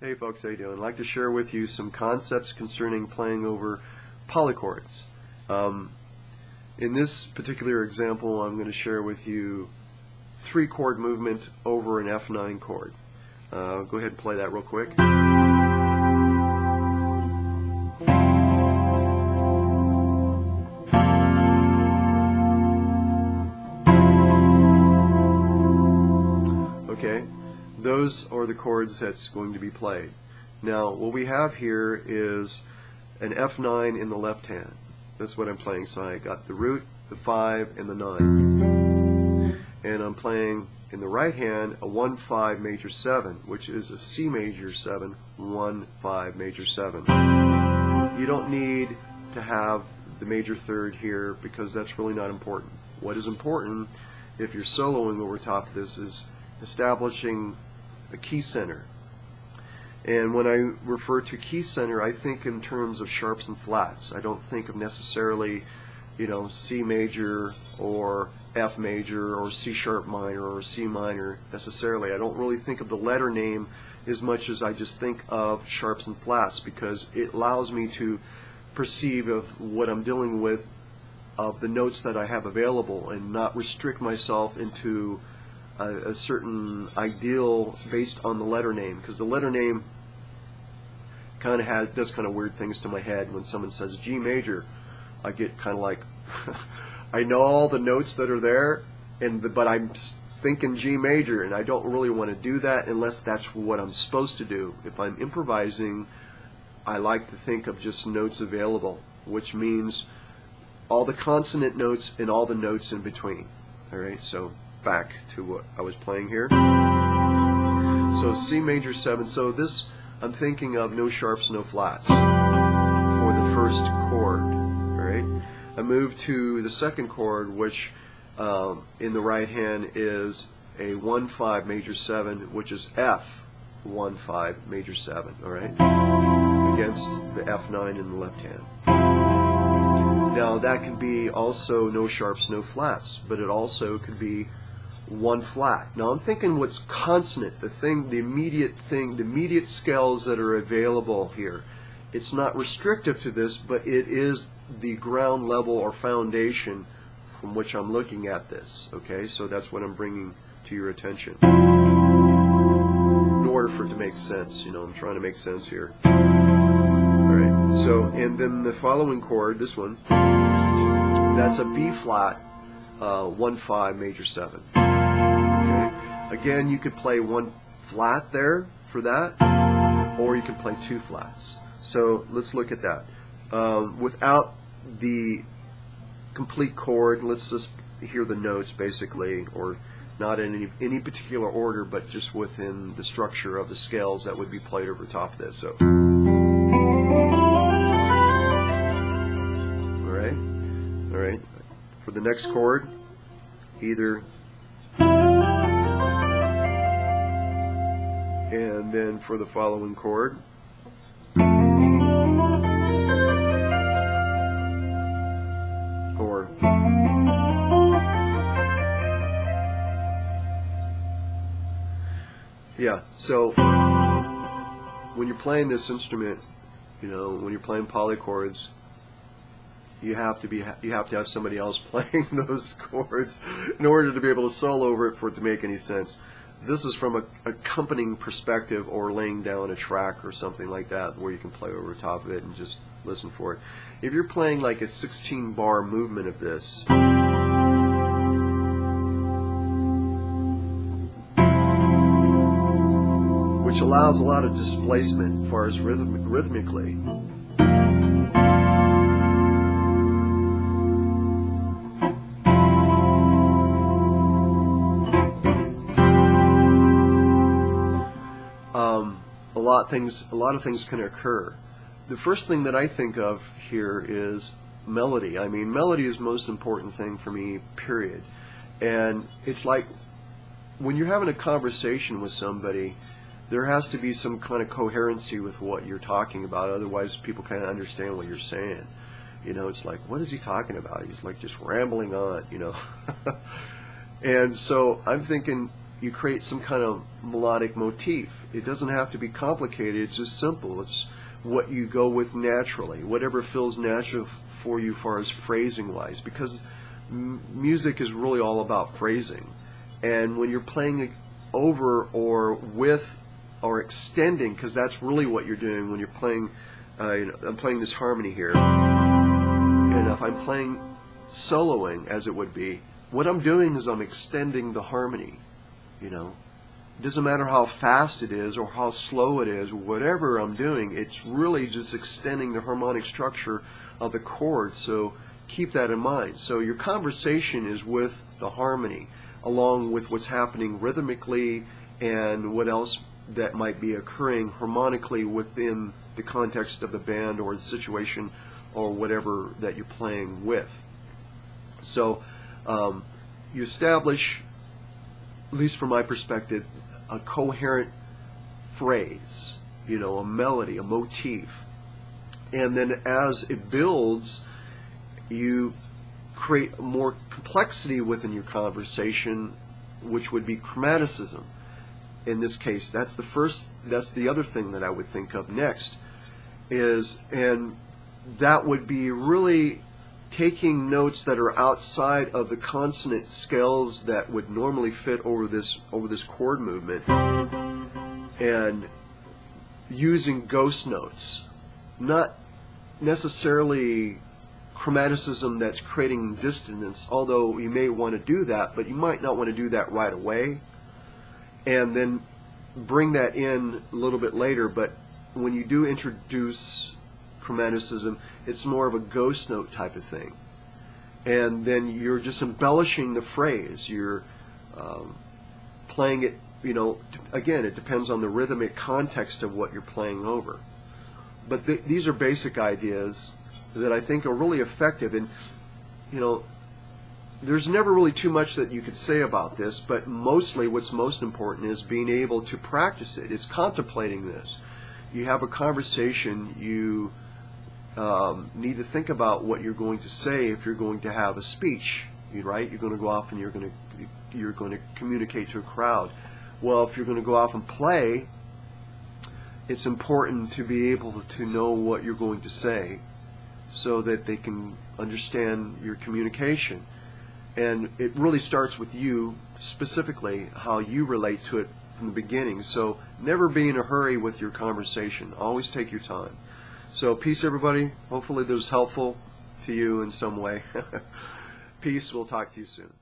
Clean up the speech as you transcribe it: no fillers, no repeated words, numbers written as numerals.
Hey folks, how you doing? I'd like to share with you some concepts concerning playing over polychords. In this particular example, I'm going to share with you 3-chord movement over an F9 chord. Go ahead and play that real quick. Okay. Those are the chords that's going to be played. Now, what we have here is an F9 in the left hand. That's what I'm playing. So I got the root, the 5, and the 9. And I'm playing in the right hand a 1-5 major 7, which is a C major 7, 1-5 major 7. You don't need to have the major third here because that's really not important. What is important, if you're soloing over top of this, is establishing a key center. And when I refer to key center, I think in terms of sharps and flats. I don't think of necessarily, C major or F major or C sharp minor or C minor necessarily. I don't really think of the letter name as much as I just think of sharps and flats, because it allows me to perceive of what I'm dealing with, of the notes that I have available, and not restrict myself into a certain ideal based on the letter name, because the letter name does kind of weird things to my head. When someone says G major, I get kind of like I know all the notes that are there, but I'm thinking G major, and I don't really want to do that unless that's what I'm supposed to do. If I'm improvising, I like to think of just notes available, which means all the consonant notes and all the notes in between. Alright, so back to what I was playing here. So C major 7. So this, I'm thinking of no sharps, no flats for the first chord. Alright, I move to the second chord, which in the right hand is a 1-5 major 7, which is F 1-5 major 7. Alright, against the F9 in the left hand. Now that could be also no sharps, no flats, but it also could be 1 flat. Now I'm thinking what's consonant, the immediate scales that are available here. It's not restrictive to this, but it is the ground level or foundation from which I'm looking at this. Okay, so that's what I'm bringing to your attention. In order for it to make sense, I'm trying to make sense here. Alright, so, and then the following chord, this one, that's a B flat, 1-5 major 7. Okay. Again, you could play 1 flat there for that, or you can play 2 flats. So let's look at that. Without the complete chord, let's just hear the notes basically, or not in any particular order, but just within the structure of the scales that would be played over top of this. So, all right. For the next chord, either, and then for the following chord, or yeah. So when you're playing this instrument, when you're playing polychords, you have to have somebody else playing those chords in order to be able to solo over it for it to make any sense. This is from a accompanying perspective, or laying down a track or something like that, where you can play over top of it and just listen for it. If you're playing like a 16-bar movement of this, which allows a lot of displacement as far as rhythmically. A lot of things can occur. The first thing that I think of here is melody. I mean, melody is the most important thing for me, period. And it's like when you're having a conversation with somebody, there has to be some kind of coherency with what you're talking about, otherwise people can't understand what you're saying. It's like, what is he talking about? He's like just rambling on, And so I'm thinking you create some kind of melodic motif. It doesn't have to be complicated. It's just simple. It's what you go with naturally, whatever feels natural for you as far as phrasing wise, because music is really all about phrasing. And when you're playing it over or with or extending, because that's really what you're doing when you're playing, I'm playing this harmony here, and if I'm playing soloing as it would be, what I'm doing is I'm extending the harmony. It doesn't matter how fast it is or how slow it is, whatever I'm doing, it's really just extending the harmonic structure of the chord. So keep that in mind. So your conversation is with the harmony, along with what's happening rhythmically and what else that might be occurring harmonically within the context of the band or the situation or whatever that you're playing with. So you establish, at least from my perspective, a coherent phrase, a melody, a motif. And then as it builds, you create more complexity within your conversation, which would be chromaticism. In this case, that's the other thing that I would think of next and that would be really taking notes that are outside of the consonant scales that would normally fit over this chord movement, and using ghost notes, not necessarily chromaticism that's creating dissonance, although you may want to do that, but you might not want to do that right away, and then bring that in a little bit later. But when you do introduce chromaticism, it's more of a ghost note type of thing, and then you're just embellishing the phrase. You're playing it, again, it depends on the rhythmic context of what you're playing over. But these are basic ideas that I think are really effective. And there's never really too much that you could say about this, but mostly what's most important is being able to practice it. It's contemplating this. You have a conversation, you need to think about what you're going to say if you're going to have a speech, right? You're going to go off and you're going to communicate to a crowd. Well, if you're going to go off and play, it's important to be able to know what you're going to say so that they can understand your communication. And it really starts with you, specifically, how you relate to it from the beginning. So never be in a hurry with your conversation. Always take your time. So peace, everybody. Hopefully this was helpful to you in some way. Peace. We'll talk to you soon.